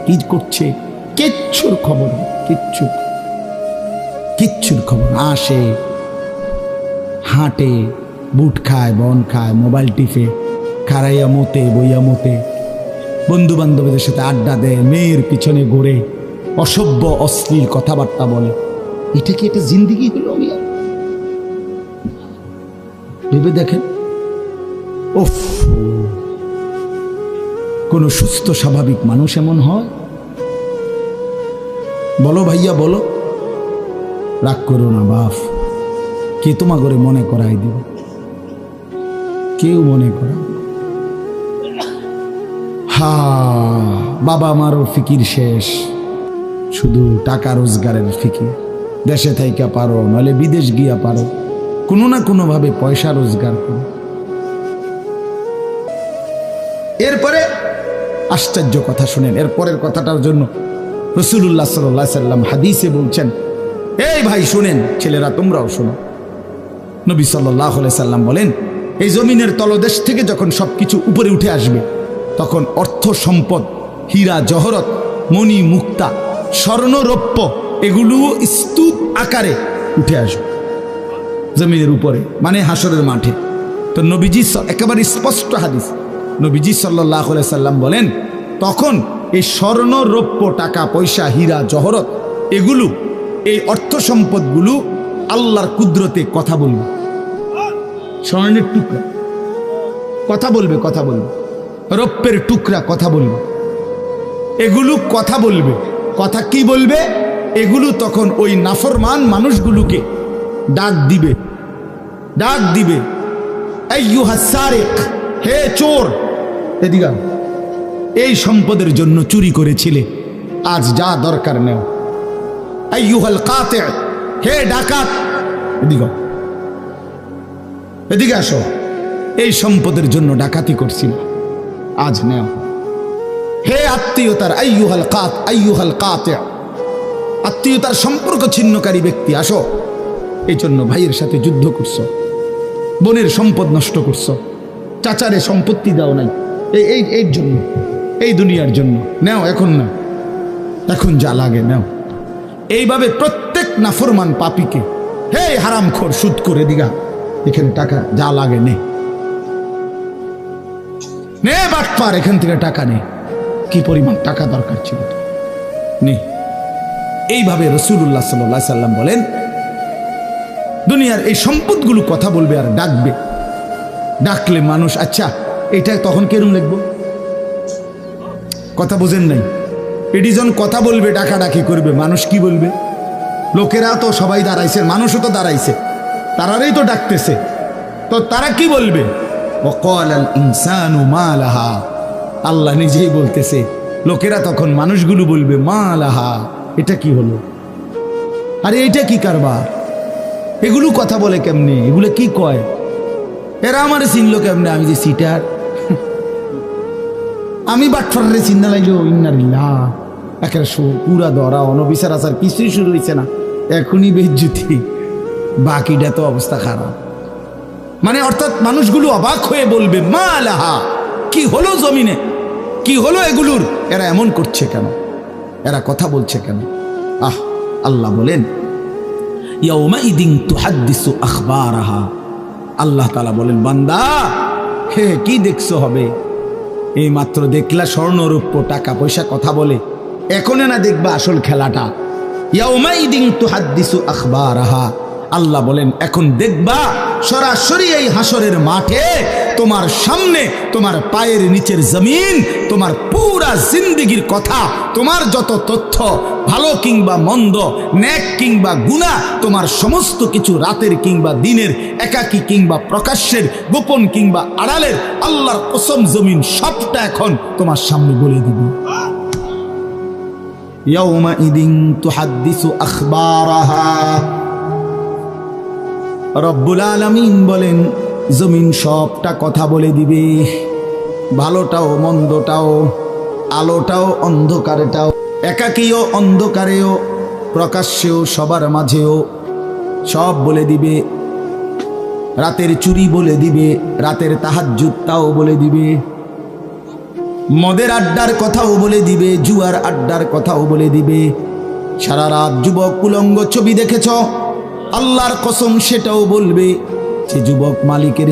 কি করছে কিচ্ছুর খবর নেই, কিচ্ছুর খবর। আসে, হাঁটে, বুট খায়, বন খায়, মোবাইল টিপে, খারাইয়া মতে, বইয়া মতে, বন্ধু বান্ধবীদের সাথে আড্ডা দেয়, মেয়ের পিছনে ঘুরে, অসভ্য অশ্লীল কথাবার্তা বলে। এটা কি এটা জিন্দিগি হলো? ভেবে দেখেন। উফ, কোন সুস্থ স্বাভাবিক মানুষ এমন হয়? বলো ভাইয়া, বলো। রাগ করো না বাপ, কে তোমা করে মনে করাই দিব? কেউ মনে করা। হা, বাবা আমারও ফিকির শেষ, শুধু টাকা রোজগারের ফিকির। দেশে থাইকা পারো, নইলে বিদেশ গিয়া পারো, কোনো না কোনো ভাবে পয়সা রোজগার করো। এরপরে আশ্চর্য কথা শুনেন, এরপরের কথাটার জন্য রাসূলুল্লাহ সাল্লাল্লাহু আলাইহি সাল্লাম হাদিসে বলছেন, এই ভাই শুনেন, ছেলেরা তোমরাও শোনো। নবী সাল্লাল্লাহু আলাইহি সাল্লাম বলেন, এই জমিনের তলদেশ থেকে যখন সবকিছু উপরে উঠে আসবে, তখন অর্থ সম্পদ, হীরা জহরত, মণি মুক্তা, স্বর্ণ রৌপ্য, এগুলো স্তূপ আকারে উঠে আসবে জমিনের উপরে, মানে হাসরের মাঠে। তো নবীজি একেবারে স্পষ্ট হাদিস, নবীজি সাল্লাল্লাহু আলাইহি সাল্লাম বলেন, তখন এই স্বর্ণ রৌপ্য, টাকা পয়সা, হীরা জহরত, এগুলো, এই অর্থ সম্পদগুলো আল্লাহর কুদরতে কথা বলবে। স্বর্ণের টুকরা কথা বলবে, কথা বলবে, রৌপ্যের টুকরা কথা বলবে, এগুলো কথা বলবে। কথা কি বলবে? এগুলো তখন ওই নাফরমান মানুষগুলোকে ডাক দিবে, ডাক দিবে, আইয়ুহাস সারিক, হে চোর, এদিকে এই সম্পদের জন্য চুরি করেছিলে, আজ যা দরকার নেও। আইয়ুহাল কাতি, হে ডাকাত, এদিকে এদিকে আসো, এই সম্পদের জন্য ডাকাতি করছিল, আজ নেও। হে আত্মীয়তার, আইয়ুহাল কাতি, আত্মীয়তার সম্পর্ক ছিন্নকারী ব্যক্তি, আসো। এই জন্য ভাইয়ের সাথে যুদ্ধ করছো, বোনের সম্পদ নষ্ট করছো, চাচারে সম্পত্তি দাও নাই, এই জন্য, এই দুনিয়ার জন্য নেও, এখন না, এখন যা লাগে নেও। এইভাবে প্রত্যেক নাফরমান পাপীকে, হে হারামখোর, সুদ করে দিগা, এখানে টাকা যা লাগে নে, নে বাটপার, এখান থেকে টাকা নে, কি পরিমাণ টাকা দরকার ছিল নে। এইভাবে রাসূলুল্লাহ সাল্লাল্লাহু আলাইহি সাল্লাম বলেন, দুনিয়ার এই সম্পদগুলো কথা বলবে আর ডাকবে। ডাকলে মানুষ, আচ্ছা এটা তখন কেরম লিখবো? কথা বোঝেন নাই? এডিজন কথা বলবে, ডাকাডাকি করবে, মানুষ কি বলবে? লোকেরা তো সবাই দাঁড়াইছে, মানুষও তো দাঁড়াইছে, তারারই তো ডাকতেছে, তো তারা কি বলবে? ওয়াকালাল ইনসানু মা লাহা, আল্লাহ নিজেই বলতেছে, লোকেরা তখন মানুষগুলো বলবে, মা লাহা, এটা কি হলো? আরে এটা কি কারবার? এগুলো কথা বলে কেমনে? এগুলো কি কয়? এরা আমার চিনলো কেমনে? আমি যে সিটার, আমি বাটফারে চিন্তা লাগলো, ইন্নালিল্লাহ, একেবারে পুরা ধরা, অনবিচার আচার কিছুই শুরু হয়েছে না, এখনই বেজ্জুতি, বাকিটা তো অবস্থা খারাপ। মানে অর্থাৎ মানুষগুলো অবাক হয়ে বলবে, মা লাহা, কি হলো জমিনে, কি হলো এগুলোর? এরা এমন করছে কেন? এরা কথা বলছে কেন? আহ, আল্লাহ বলেন, ইয়াউমাইদিন তুহাদ্দিসু আখবারাহা, আল্লাহ তাআলা বলেন, বান্দা হে কি দেখছো হবে? এই মাত্র দেখলা স্বর্ণ রৌপ্য টাকা পয়সা কথা বলে, এখন না দেখবা আসল খেলাটা। ইয়াউমাইদিন তুহাদ্দিসু আখবারাহা, আল্লাহ বলেন এখন দেখবা সরাসরি এই হাসরের মাঠে তোমার সামনে, তোমার পায়ের নিচের জমিন, তোমার পুরা জিন্দেগির কথা, তোমার যত তথ্য, ভালো কিংবা মন্দ, নেক কিংবা গুনাহ, তোমার সমস্ত কিছু, রাতের কিংবা দিনের, একাকী কিংবা প্রকাশ্যের, গোপন কিংবা আড়ালের, আল্লাহর কসম জমিন সবটা এখন তোমার সামনে বলে দিবে। ইয়াউমাইদিন তুহাদ্দিসু আখবারাহা, রব্বুল আলামিন বলেন জমিন সবটা কথা বলে দিবে, ভালোটাও মন্দটাও, আলোটাও অন্ধকারেটাও, একাকীও অন্ধকারেও, প্রকাশ্যেও সবার মাঝেও, সব বলে দিবে। রাতের চুরি বলে দিবে, রাতের তাহাজ্জুদটাও বলে দিবে, মদের আড্ডার কথাও বলে দিবে, জুয়ার আড্ডার কথাও বলে দিবে। সারা রাত যুবক উলঙ্গ ছবি দেখেছ, আল্লাহর কসম সেটাও বলবে। যে যুবক মালিকের